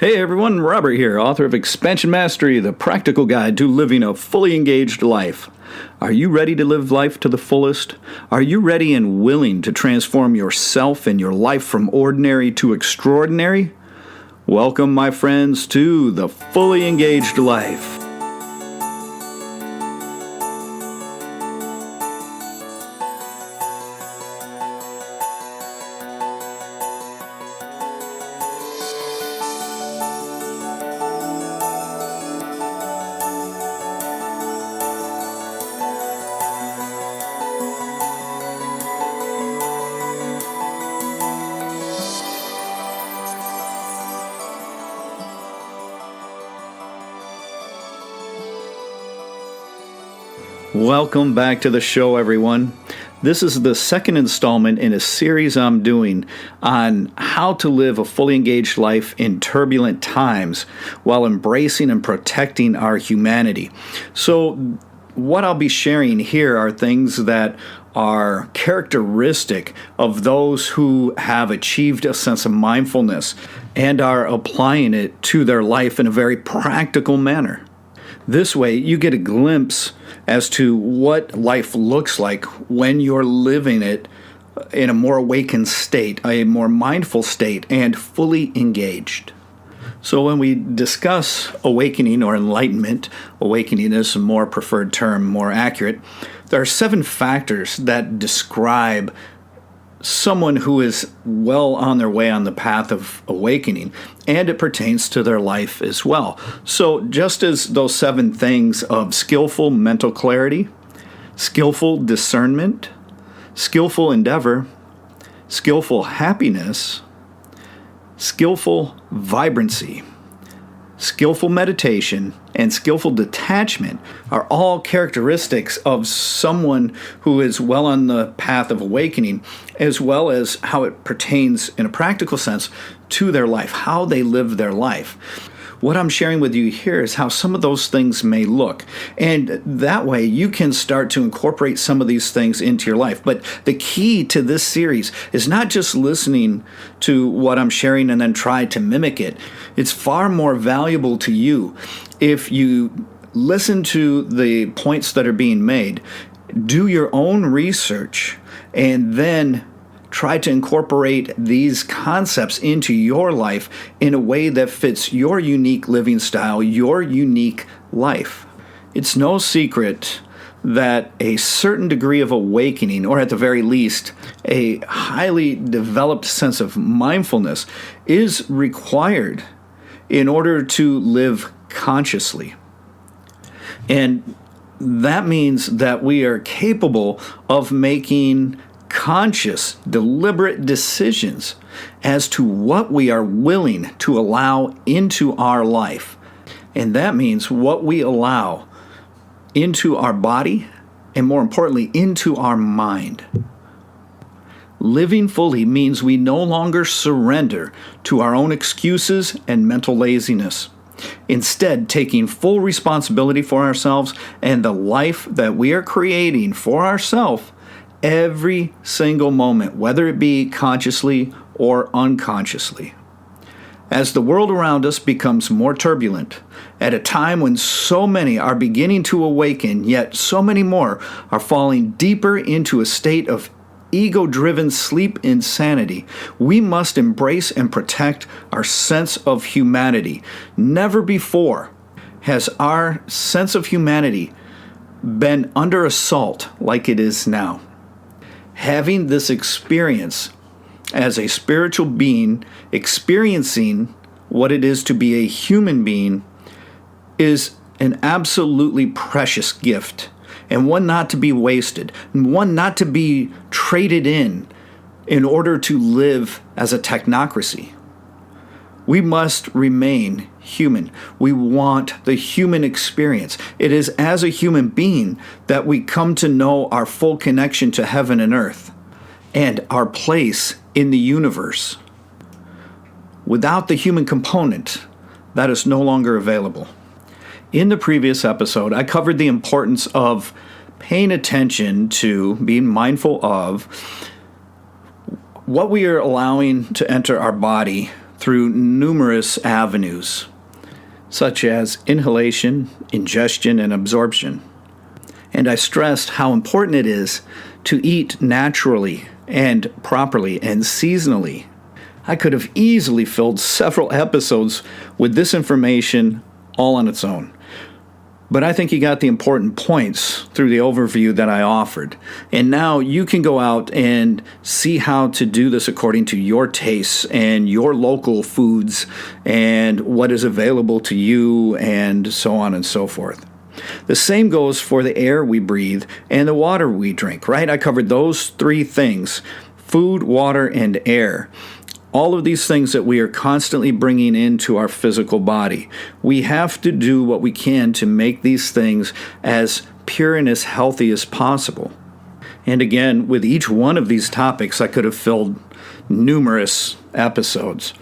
Hey everyone, Robert here, author of Expansion Mastery, the practical guide to living a fully engaged life. Are you ready to live life to the fullest? Are you ready and willing to transform yourself and your life from ordinary to extraordinary? Welcome, my friends, to the Fully Engaged Life. Welcome back to the show, everyone. This is the second installment in a series I'm doing on how to live a fully engaged life in turbulent times while embracing and protecting our humanity. So what I'll be sharing here are things that are characteristic of those who have achieved a sense of mindfulness and are applying it to their life in a very practical manner. This way, you get a glimpse as to what life looks like when you're living it in a more awakened state, a more mindful state, and fully engaged. So when we discuss awakening or enlightenment, awakening is a more preferred term, more accurate, there are 7 factors that describe someone who is well on their way on the path of awakening, and it pertains to their life as well. So just as those 7 things of skillful mental clarity, skillful discernment, skillful endeavor, skillful happiness, skillful vibrancy, skillful meditation, and skillful detachment are all characteristics of someone who is well on the path of awakening, as well as how it pertains in a practical sense to their life, how they live their life. What I'm sharing with you here is how some of those things may look. And that way you can start to incorporate some of these things into your life. But the key to this series is not just listening to what I'm sharing and then try to mimic it. It's far more valuable to you if you listen to the points that are being made, do your own research, and then try to incorporate these concepts into your life in a way that fits your unique living style, your unique life. It's no secret that a certain degree of awakening, or at the very least, a highly developed sense of mindfulness, is required in order to live consciously. And that means that we are capable of making conscious, deliberate decisions as to what we are willing to allow into our life. And that means what we allow into our body, and more importantly, into our mind. Living fully means we no longer surrender to our own excuses and mental laziness. Instead, taking full responsibility for ourselves and the life that we are creating for ourselves every single moment, whether it be consciously or unconsciously. As the world around us becomes more turbulent, at a time when so many are beginning to awaken, yet so many more are falling deeper into a state of ego-driven sleep insanity, we must embrace and protect our sense of humanity. Never before has our sense of humanity been under assault like it is now. Having this experience as a spiritual being, experiencing what it is to be a human being, is an absolutely precious gift, and one not to be wasted, and one not to be traded in order to live as a technocracy. We must remain human. We want the human experience. It is as a human being that we come to know our full connection to heaven and earth and our place in the universe. Without the human component, that is no longer available. In the previous episode, I covered the importance of paying attention to, being mindful of what we are allowing to enter our body through numerous avenues, such as inhalation, ingestion, and absorption. And I stressed how important it is to eat naturally and properly and seasonally. I could have easily filled several episodes with this information all on its own. But I think you got the important points through the overview that I offered. And now you can go out and see how to do this according to your tastes and your local foods and what is available to you and so on and so forth. The same goes for the air we breathe and the water we drink, right? I covered those three things: food, water, and air. All of these things that we are constantly bringing into our physical body. We have to do what we can to make these things as pure and as healthy as possible. And again, with each one of these topics, I could have filled numerous episodes.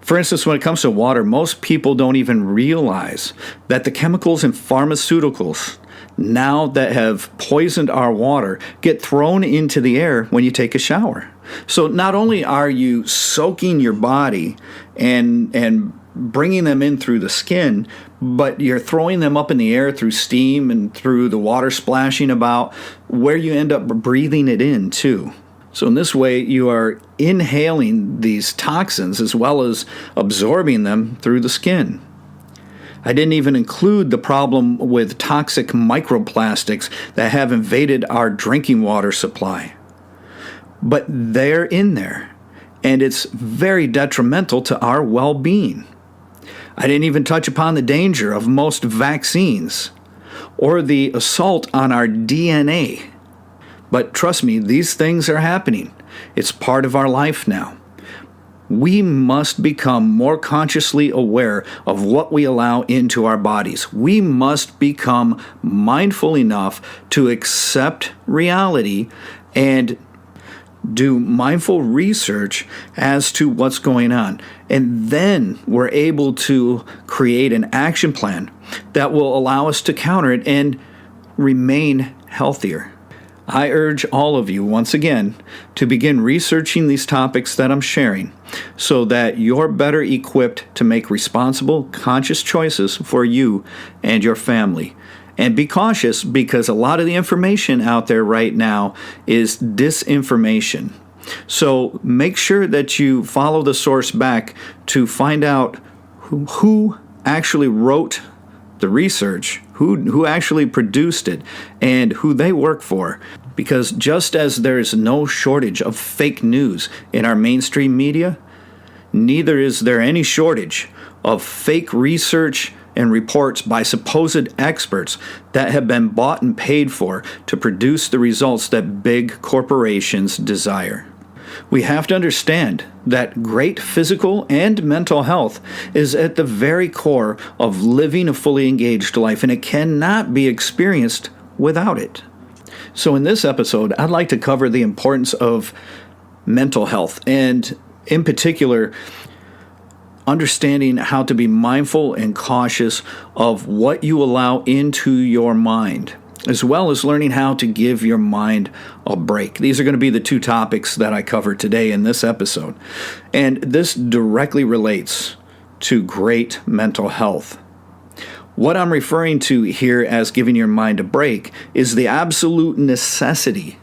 For instance, when it comes to water, most people don't even realize that the chemicals in pharmaceuticals now that have poisoned our water get thrown into the air when you take a shower. So not only are you soaking your body and bringing them in through the skin, but you're throwing them up in the air through steam and through the water splashing about, where you end up breathing it in too. So in this way, you are inhaling these toxins as well as absorbing them through the skin. I didn't even include the problem with toxic microplastics that have invaded our drinking water supply. But they're in there, and it's very detrimental to our well-being. I didn't even touch upon the danger of most vaccines or the assault on our DNA. But trust me, these things are happening. It's part of our life now. We must become more consciously aware of what we allow into our bodies. We must become mindful enough to accept reality and do mindful research as to what's going on. And then we're able to create an action plan that will allow us to counter it and remain healthier. I urge all of you, once again, to begin researching these topics that I'm sharing so that you're better equipped to make responsible, conscious choices for you and your family. And be cautious, because a lot of the information out there right now is disinformation. So make sure that you follow the source back to find out who actually wrote the research, who actually produced it, and who they work for. Because just as there's no shortage of fake news in our mainstream media, neither is there any shortage of fake research and reports by supposed experts that have been bought and paid for to produce the results that big corporations desire. We have to understand that great physical and mental health is at the very core of living a fully engaged life, and it cannot be experienced without it. So in this episode, I'd like to cover the importance of mental health, and in particular, understanding how to be mindful and cautious of what you allow into your mind, as well as learning how to give your mind a break. These are going to be the two topics that I cover today in this episode. And this directly relates to great mental health. What I'm referring to here as giving your mind a break is the absolute necessity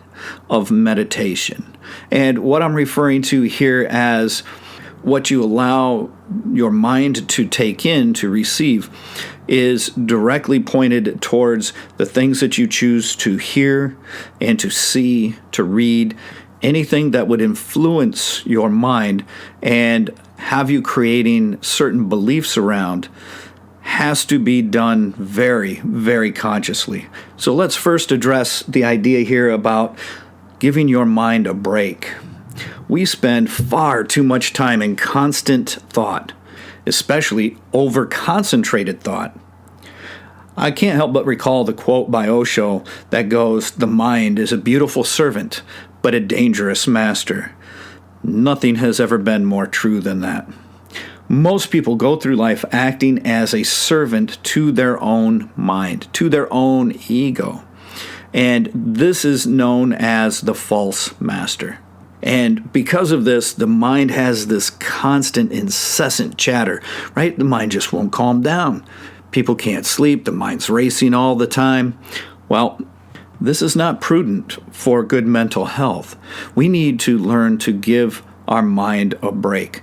of meditation. And what I'm referring to here as what you allow your mind to take in, to receive, is directly pointed towards the things that you choose to hear and to see, to read, anything that would influence your mind and have you creating certain beliefs around has to be done very, very consciously. So let's first address the idea here about giving your mind a break. We spend far too much time in constant thought, especially over-concentrated thought. I can't help but recall the quote by Osho that goes, "The mind is a beautiful servant, but a dangerous master." Nothing has ever been more true than that. Most people go through life acting as a servant to their own mind, to their own ego. And this is known as the false master. And because of this, the mind has this constant, incessant chatter, right? The mind just won't calm down. People can't sleep. The mind's racing all the time. Well, this is not prudent for good mental health. We need to learn to give our mind a break.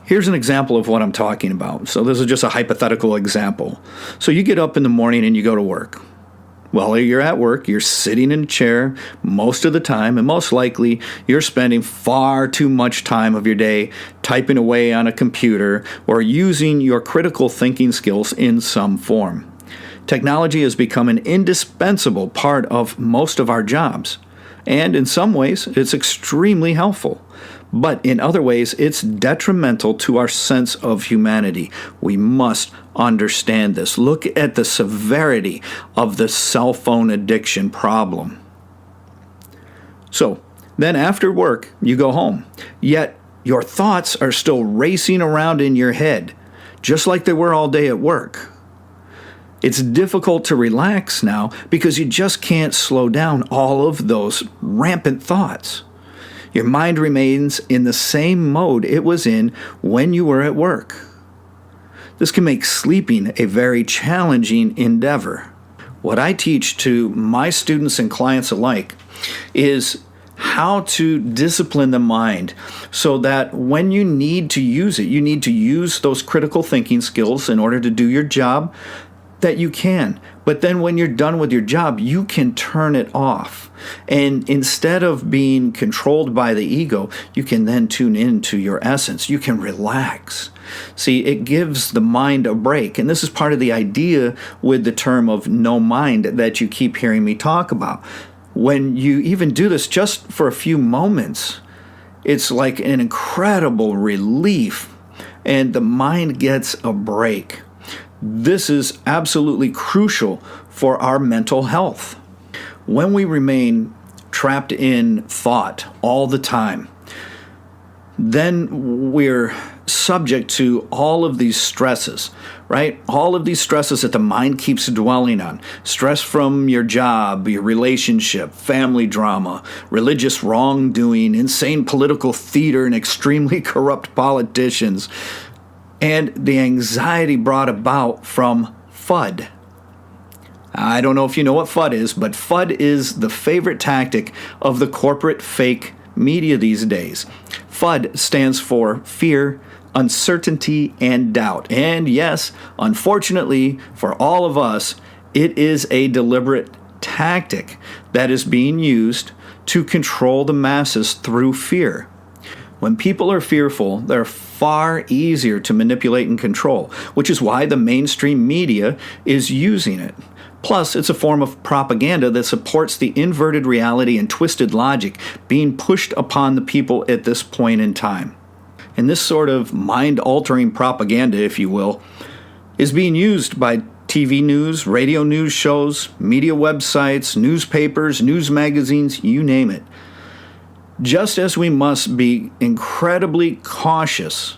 Here's an example of what I'm talking about. So this is just a hypothetical example. So you get up in the morning and you go to work. While you're at work, you're sitting in a chair most of the time, and most likely you're spending far too much time of your day typing away on a computer or using your critical thinking skills in some form. Technology has become an indispensable part of most of our jobs, and in some ways it's extremely helpful. But in other ways, it's detrimental to our sense of humanity. We must understand this. Look at the severity of the cell phone addiction problem. So, then after work, you go home. Yet, your thoughts are still racing around in your head, just like they were all day at work. It's difficult to relax now because you just can't slow down all of those rampant thoughts. Your mind remains in the same mode it was in when you were at work. This can make sleeping a very challenging endeavor. What I teach to my students and clients alike is how to discipline the mind so that when you need to use it, you need to use those critical thinking skills in order to do your job, that you can. But then when you're done with your job, you can turn it off. And instead of being controlled by the ego, you can then tune into your essence. You can relax. See, it gives the mind a break. And this is part of the idea with the term of no mind that you keep hearing me talk about. When you even do this just for a few moments, it's like an incredible relief, and the mind gets a break. This is absolutely crucial for our mental health. When we remain trapped in thought all the time, then we're subject to all of these stresses, right? All of these stresses that the mind keeps dwelling on. Stress from your job, your relationship, family drama, religious wrongdoing, insane political theater, and extremely corrupt politicians, and the anxiety brought about from FUD. I don't know if you know what FUD is, but FUD is the favorite tactic of the corporate fake media these days. FUD stands for fear, uncertainty, and doubt. And yes, unfortunately for all of us, it is a deliberate tactic that is being used to control the masses through fear. When people are fearful, they're far easier to manipulate and control, which is why the mainstream media is using it. Plus, it's a form of propaganda that supports the inverted reality and twisted logic being pushed upon the people at this point in time. And this sort of mind-altering propaganda, if you will, is being used by TV news, radio news shows, media websites, newspapers, news magazines, you name it. Just as we must be incredibly cautious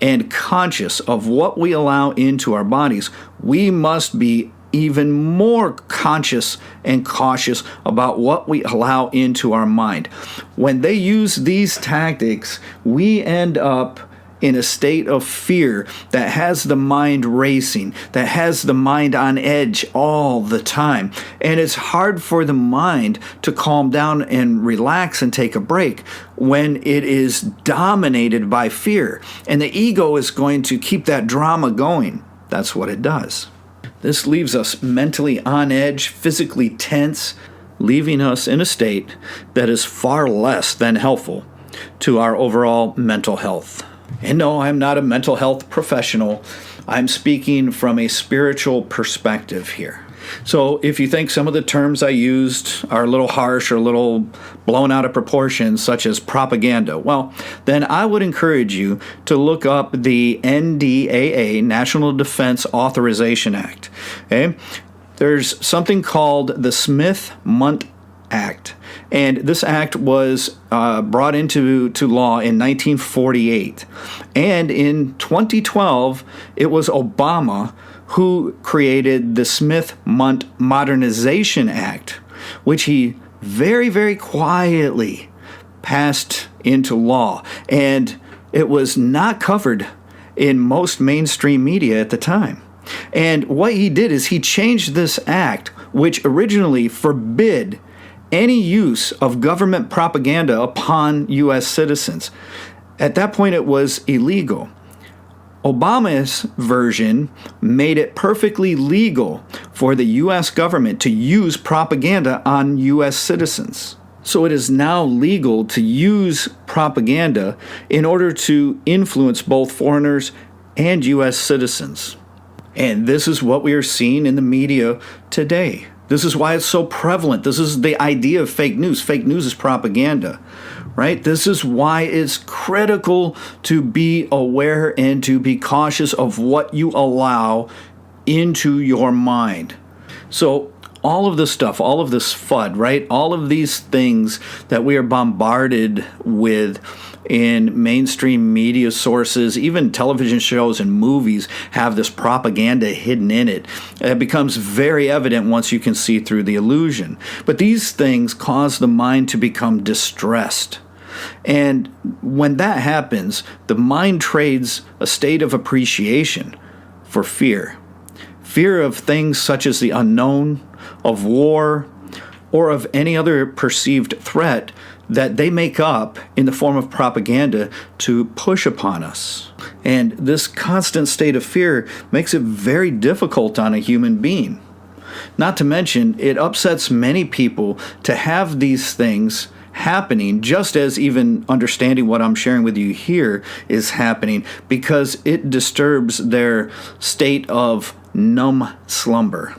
and conscious of what we allow into our bodies, we must be even more conscious and cautious about what we allow into our mind. When they use these tactics, we end up in a state of fear that has the mind racing, that has the mind on edge all the time. And it's hard for the mind to calm down and relax and take a break when it is dominated by fear. And the ego is going to keep that drama going. That's what it does. This leaves us mentally on edge, physically tense, leaving us in a state that is far less than helpful to our overall mental health. And no, I'm not a mental health professional. I'm speaking from a spiritual perspective here. So if you think some of the terms I used are a little harsh or a little blown out of proportion, such as propaganda, well, then I would encourage you to look up the NDAA, National Defense Authorization Act. Okay? There's something called the Smith-Mundt Act, and this act was brought into law in 1948. And in 2012, it was Obama who created the Smith-Mundt Modernization Act, which he very, very quietly passed into law, and it was not covered in most mainstream media at the time. And what he did is he changed this act, which originally forbid any use of government propaganda upon U.S. citizens. At that point, it was illegal. Obama's version made it perfectly legal for the U.S. government to use propaganda on U.S. citizens. So it is now legal to use propaganda in order to influence both foreigners and U.S. citizens. And this is what we are seeing in the media today. This is why it's so prevalent. This is the idea of fake news. Fake news is propaganda, right? This is why it's critical to be aware and to be cautious of what you allow into your mind. So all of this stuff, all of this FUD, right? All of these things that we are bombarded with in mainstream media sources, even television shows and movies have this propaganda hidden in it. It becomes very evident once you can see through the illusion. But these things cause the mind to become distressed. And when that happens, the mind trades a state of appreciation for fear. Fear of things such as the unknown, of war, or of any other perceived threat that they make up in the form of propaganda to push upon us. And this constant state of fear makes it very difficult on a human being. Not to mention, it upsets many people to have these things happening, just as even understanding what I'm sharing with you here is happening, because it disturbs their state of numb slumber.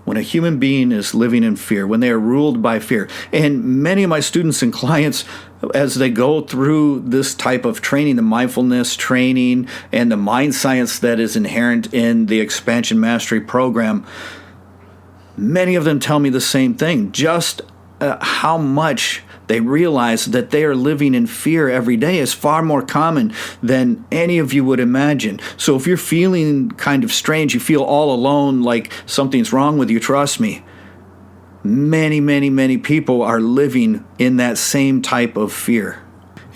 When a human being is living in fear, when they are ruled by fear, and many of my students and clients, as they go through this type of training, the mindfulness training and the mind science that is inherent in the Expansion Mastery program, many of them tell me the same thing, just how much they realize that they are living in fear every day is far more common than any of you would imagine. So if you're feeling kind of strange, you feel all alone, like something's wrong with you, trust me, many people are living in that same type of fear.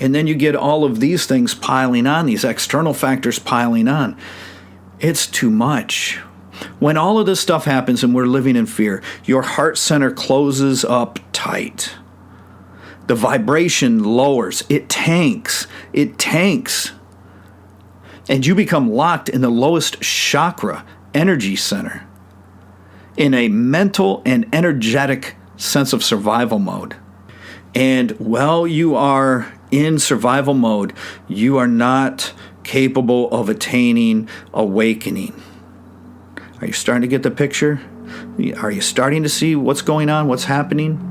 And then you get all of these things piling on, these external factors piling on. It's too much. When all of this stuff happens and we're living in fear, your heart center closes up tight. The vibration lowers. It tanks. And you become locked in the lowest chakra, energy center, in a mental and energetic sense of survival mode. And while you are in survival mode, you are not capable of attaining awakening. Are you starting to get the picture? Are you starting to see what's going on, what's happening?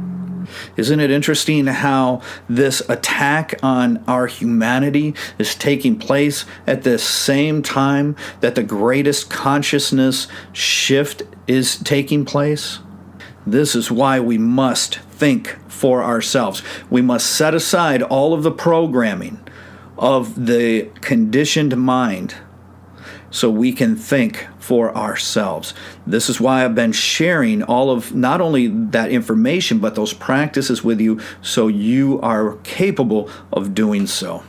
Isn't it interesting how this attack on our humanity is taking place at the same time that the greatest consciousness shift is taking place? This is why we must think for ourselves. We must set aside all of the programming of the conditioned mind so we can think for ourselves. This is why I've been sharing all of not only that information, but those practices with you so you are capable of doing so.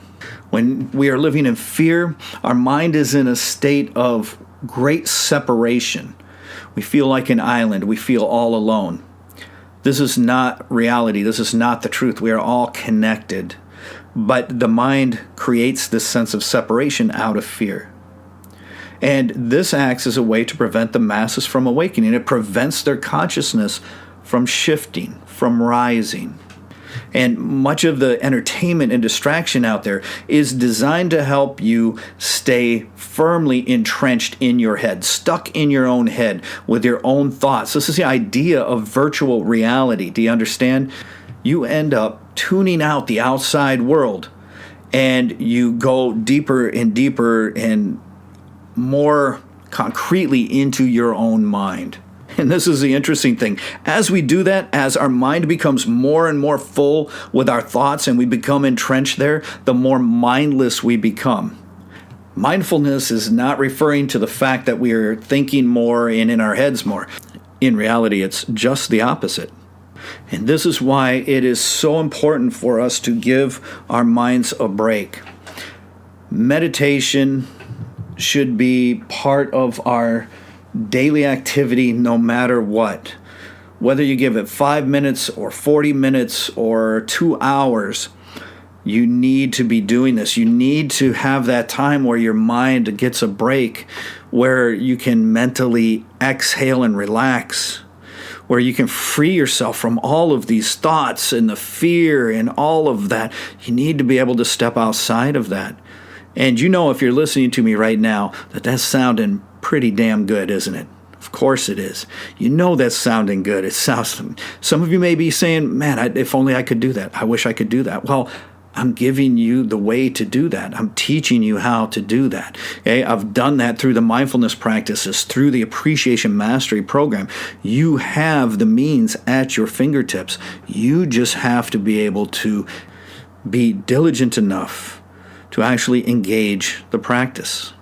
When we are living in fear, our mind is in a state of great separation. We feel like an island. We feel all alone. This is not reality. This is not the truth. We are all connected. But the mind creates this sense of separation out of fear. And this acts as a way to prevent the masses from awakening. It prevents their consciousness from shifting, from rising. And much of the entertainment and distraction out there is designed to help you stay firmly entrenched in your head, stuck in your own head with your own thoughts. This is the idea of virtual reality. Do you understand? You end up tuning out the outside world, and you go deeper and deeper and more concretely into your own mind. And this is the interesting thing. As we do that, as our mind becomes more and more full with our thoughts and we become entrenched there, the more mindless we become. Mindfulness is not referring to the fact that we are thinking more and in our heads more. In reality, it's just the opposite. And this is why it is so important for us to give our minds a break. Meditation should be part of our daily activity no matter what. Whether you give it 5 minutes or 40 minutes or 2 hours, you need to be doing this. You need to have that time where your mind gets a break, where you can mentally exhale and relax, where you can free yourself from all of these thoughts and the fear and all of that. You need to be able to step outside of that. And you know, if you're listening to me right now, that's sounding pretty damn good, isn't it? Of course it is. You know that's sounding good. It sounds. Some of you may be saying, man, if only I could do that. I wish I could do that. Well, I'm giving you the way to do that. I'm teaching you how to do that. Okay? I've done that through the mindfulness practices, through the Appreciation Mastery program. You have the means at your fingertips. You just have to be able to be diligent enough to actually engage the practice.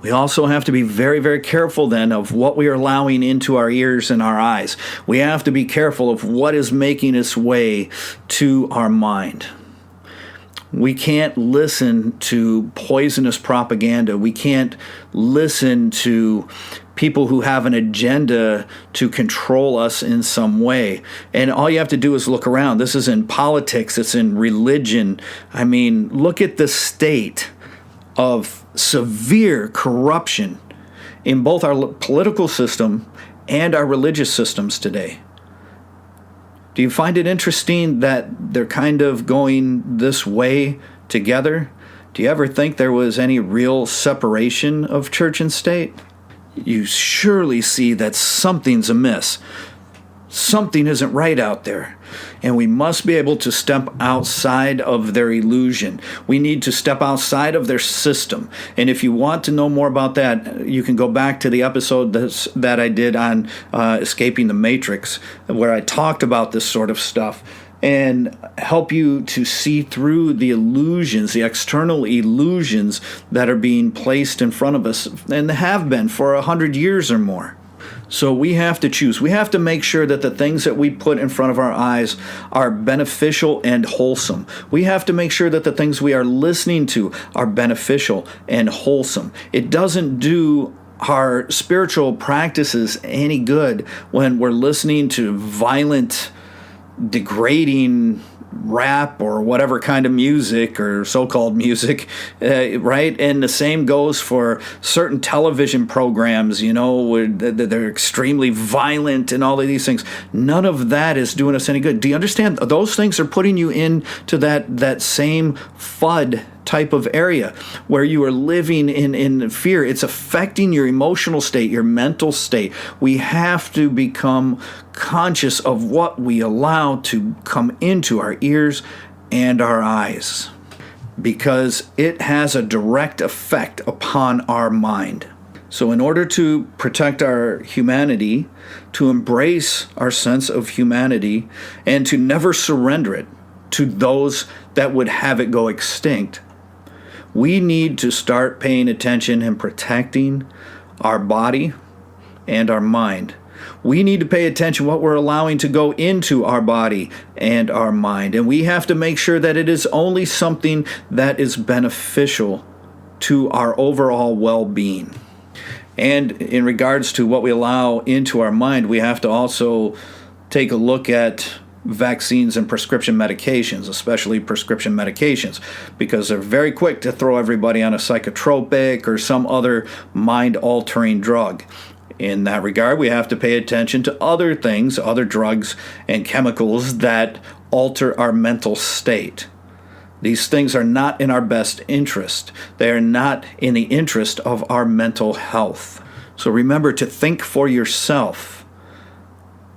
We also have to be very, very careful then of what we are allowing into our ears and our eyes. We have to be careful of what is making its way to our mind. We can't listen to poisonous propaganda. We can't listen to people who have an agenda to control us in some way. And all you have to do is look around. This is in politics. It's in religion. I mean, look at the state of severe corruption in both our political system and our religious systems today. Do you find it interesting that they're kind of going this way together? Do you ever think there was any real separation of church and state? You surely see that something's amiss. Something isn't right out there. And we must be able to step outside of their illusion. We need to step outside of their system. And if you want to know more about that, you can go back to the episode that I did on Escaping the Matrix, where I talked about this sort of stuff and help you to see through the illusions, the external illusions that are being placed in front of us and have been for 100 years or more. So we have to choose. We have to make sure that the things that we put in front of our eyes are beneficial and wholesome. We have to make sure that the things we are listening to are beneficial and wholesome. It doesn't do our spiritual practices any good when we're listening to violent, degrading rap or whatever kind of music or so-called music, right? And the same goes for certain television programs, you know, where they're extremely violent and all of these things. None of that is doing us any good. Do you understand? Those things are putting you into that same FUD type of area where you are living in fear. It's affecting your emotional state, your mental state. We have to become conscious of what we allow to come into our ears and our eyes, because it has a direct effect upon our mind. So in order to protect our humanity, to embrace our sense of humanity, and to never surrender it to those that would have it go extinct, we need to start paying attention and protecting our body and our mind. We need to pay attention what we're allowing to go into our body and our mind. And we have to make sure that it is only something that is beneficial to our overall well-being. And in regards to what we allow into our mind, we have to also take a look at vaccines and prescription medications, especially prescription medications, because they're very quick to throw everybody on a psychotropic or some other mind-altering drug. In that regard, we have to pay attention to other things, other drugs and chemicals that alter our mental state. These things are not in our best interest. They are not in the interest of our mental health. So remember to think for yourself.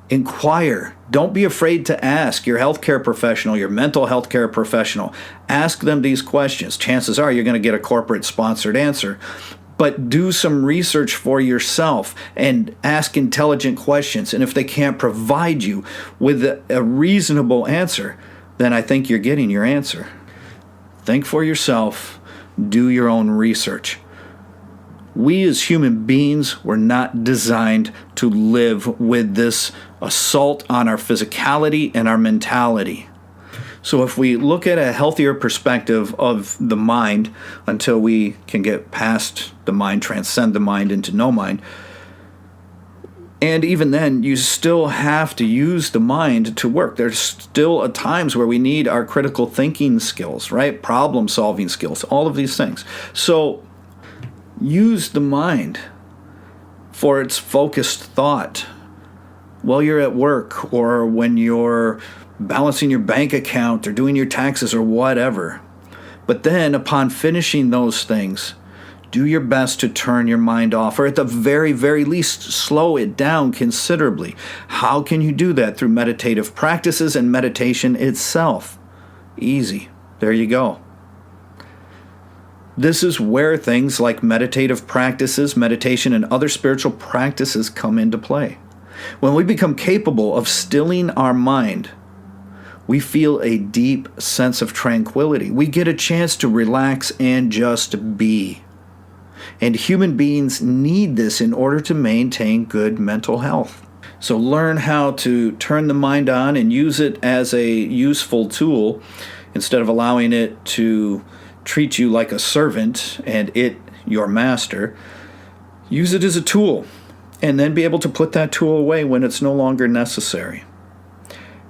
Inquire. Don't be afraid to ask your healthcare professional, your mental health care professional. Ask them these questions. Chances are you're going to get a corporate-sponsored answer. But do some research for yourself and ask intelligent questions. And if they can't provide you with a reasonable answer, then I think you're getting your answer. Think for yourself. Do your own research. We as human beings were not designed to live with this assault on our physicality and our mentality. So if we look at a healthier perspective of the mind until we can get past the mind, transcend the mind into no mind, and even then, you still have to use the mind to work. There's still times where we need our critical thinking skills, right? Problem-solving skills, all of these things. So use the mind for its focused thought while you're at work or when you're balancing your bank account or doing your taxes or whatever. But then, upon finishing those things, do your best to turn your mind off, or at the very, very least, slow it down considerably. How can you do that? Through meditative practices and meditation itself. Easy. There you go. This is where things like meditative practices, meditation, and other spiritual practices come into play. When we become capable of stilling our mind, we feel a deep sense of tranquility. We get a chance to relax and just be. And human beings need this in order to maintain good mental health. So learn how to turn the mind on and use it as a useful tool instead of allowing it to treat you like a servant and it your master. Use it as a tool and then be able to put that tool away when it's no longer necessary.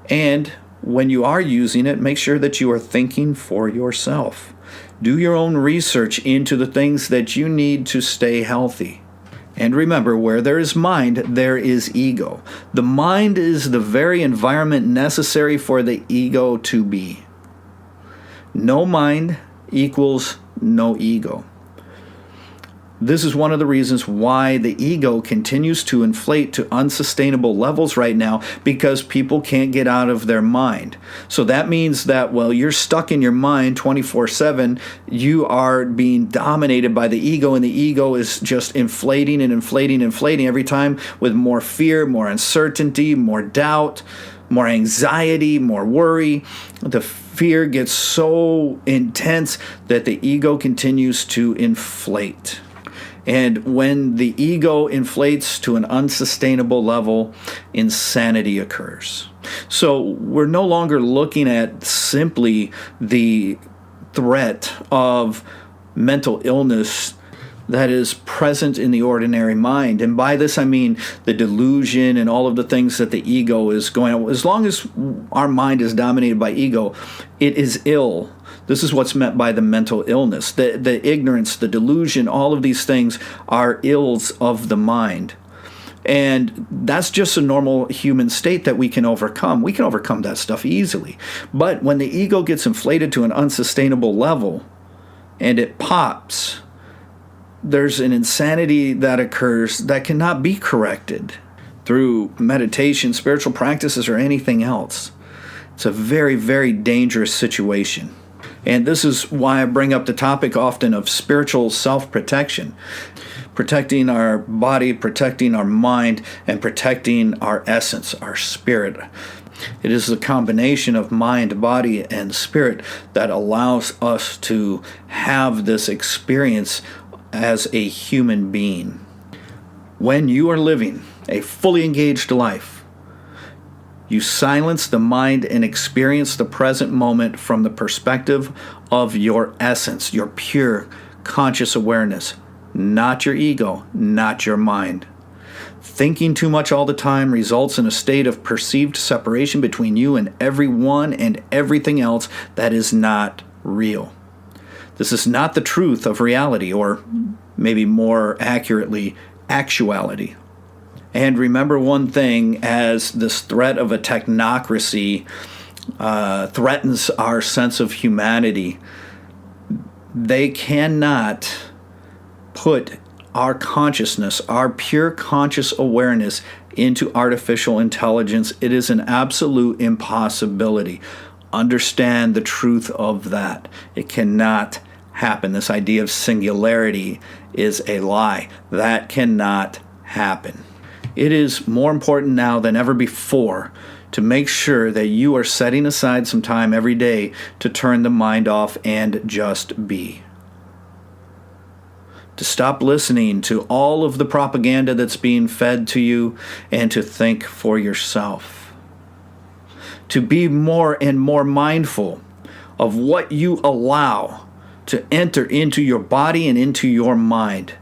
And when you are using it, make sure that you are thinking for yourself. Do your own research into the things that you need to stay healthy. And remember, where there is mind, there is ego. The mind is the very environment necessary for the ego to be. No mind equals no ego. This is one of the reasons why the ego continues to inflate to unsustainable levels right now, because people can't get out of their mind. So that means that, well, you're stuck in your mind 24/7. You are being dominated by the ego, and the ego is just inflating and inflating and inflating every time with more fear, more uncertainty, more doubt, more anxiety, more worry. The fear gets so intense that the ego continues to inflate. And when the ego inflates to an unsustainable level, insanity occurs. So we're no longer looking at simply the threat of mental illness that is present in the ordinary mind. And by this I mean the delusion and all of the things that the ego is going on. As long as our mind is dominated by ego, it is ill. This is what's meant by the mental illness. The ignorance, the delusion, all of these things are ills of the mind. And that's just a normal human state that we can overcome. We can overcome that stuff easily. But when the ego gets inflated to an unsustainable level and it pops, there's an insanity that occurs that cannot be corrected through meditation, spiritual practices, or anything else. It's a very, very dangerous situation. And this is why I bring up the topic often of spiritual self-protection. Protecting our body, protecting our mind, and protecting our essence, our spirit. It is the combination of mind, body, and spirit that allows us to have this experience as a human being. When you are living a fully engaged life, you silence the mind and experience the present moment from the perspective of your essence, your pure conscious awareness, not your ego, not your mind. Thinking too much all the time results in a state of perceived separation between you and everyone and everything else that is not real. This is not the truth of reality, or maybe more accurately, actuality. And remember one thing, as this threat of a technocracy threatens our sense of humanity, they cannot put our consciousness, our pure conscious awareness, into artificial intelligence. It is an absolute impossibility. Understand the truth of that. It cannot happen. This idea of singularity is a lie. That cannot happen. It is more important now than ever before to make sure that you are setting aside some time every day to turn the mind off and just be. to stop listening to all of the propaganda that's being fed to you, and to think for yourself. To be more and more mindful of what you allow to enter into your body and into your mind.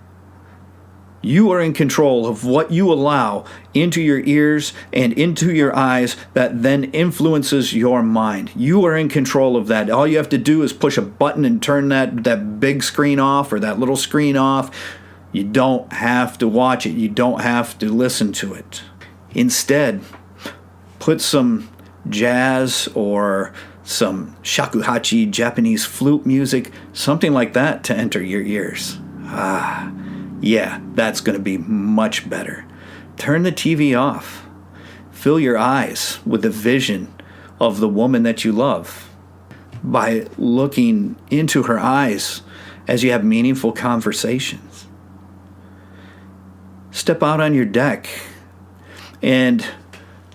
You are in control of what you allow into your ears and into your eyes that then influences your mind. You are in control of that. All you have to do is push a button and turn that big screen off or that little screen off. You don't have to watch it. You don't have to listen to it. Instead, put some jazz or some shakuhachi, Japanese flute music, something like that to enter your ears. Yeah, that's going to be much better. Turn the TV off. Fill your eyes with the vision of the woman that you love by looking into her eyes as you have meaningful conversations. Step out on your deck and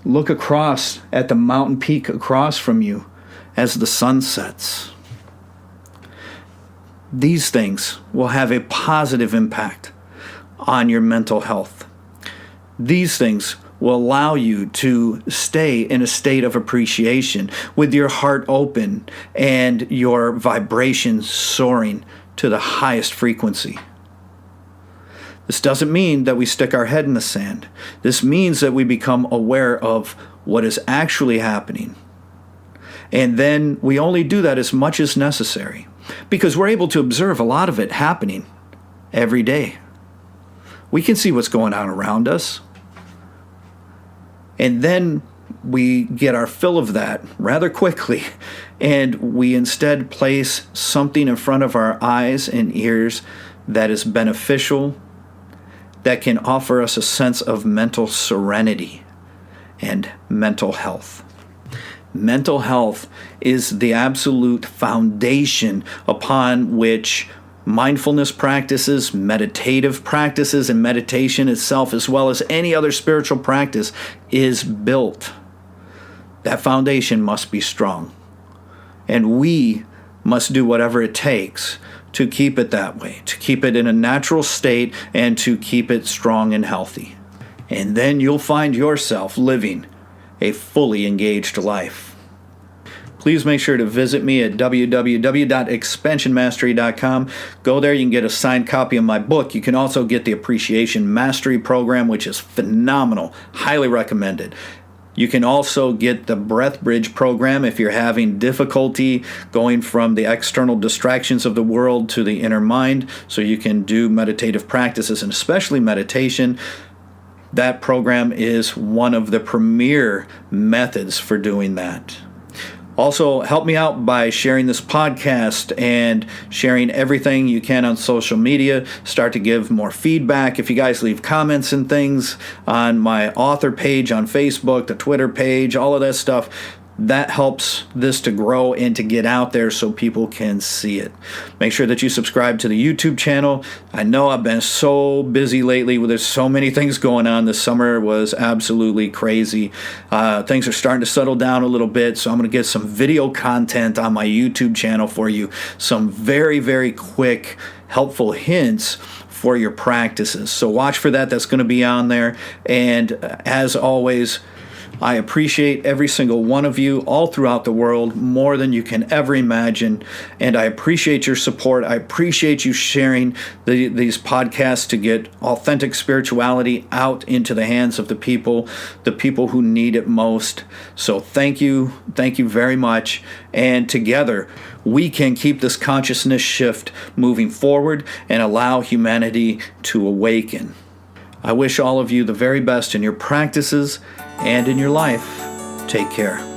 look across at the mountain peak across from you as the sun sets. These things will have a positive impact on your mental health. These things will allow you to stay in a state of appreciation with your heart open and your vibrations soaring to the highest frequency. This doesn't mean that we stick our head in the sand. This means that we become aware of what is actually happening. And then we only do that as much as necessary, because we're able to observe a lot of it happening every day. We can see what's going on around us. And then we get our fill of that rather quickly, and we instead place something in front of our eyes and ears that is beneficial, that can offer us a sense of mental serenity and mental health. Mental health is the absolute foundation upon which mindfulness practices, meditative practices, and meditation itself, as well as any other spiritual practice, is built. That foundation must be strong. And we must do whatever it takes to keep it that way, to keep it in a natural state, and to keep it strong and healthy. And then you'll find yourself living a fully engaged life. Please make sure to visit me at www.expansionmastery.com. Go there, you can get a signed copy of my book. You can also get the Appreciation Mastery Program, which is phenomenal. Highly recommended. You can also get the Breath Bridge program if you're having difficulty going from the external distractions of the world to the inner mind, so you can do meditative practices, and especially meditation. That program is one of the premier methods for doing that. Also, help me out by sharing this podcast and sharing everything you can on social media. Start to give more feedback. If you guys leave comments and things on my author page on Facebook, the Twitter page, all of that stuff, that helps this to grow and to get out there so people can see it. Make sure that you subscribe to the YouTube channel. I know I've been so busy lately. There's so many things going on. This summer was absolutely crazy. Things are starting to settle down a little bit, so I'm going to get some video content on my YouTube channel for you. Some very, very quick, helpful hints for your practices. So watch for that. That's going to be on there. And as always, I appreciate every single one of you all throughout the world more than you can ever imagine, and I appreciate your support. I appreciate you sharing these podcasts to get authentic spirituality out into the hands of the people who need it most. So thank you very much, and together we can keep this consciousness shift moving forward and allow humanity to awaken. I wish all of you the very best in your practices and in your life. Take care.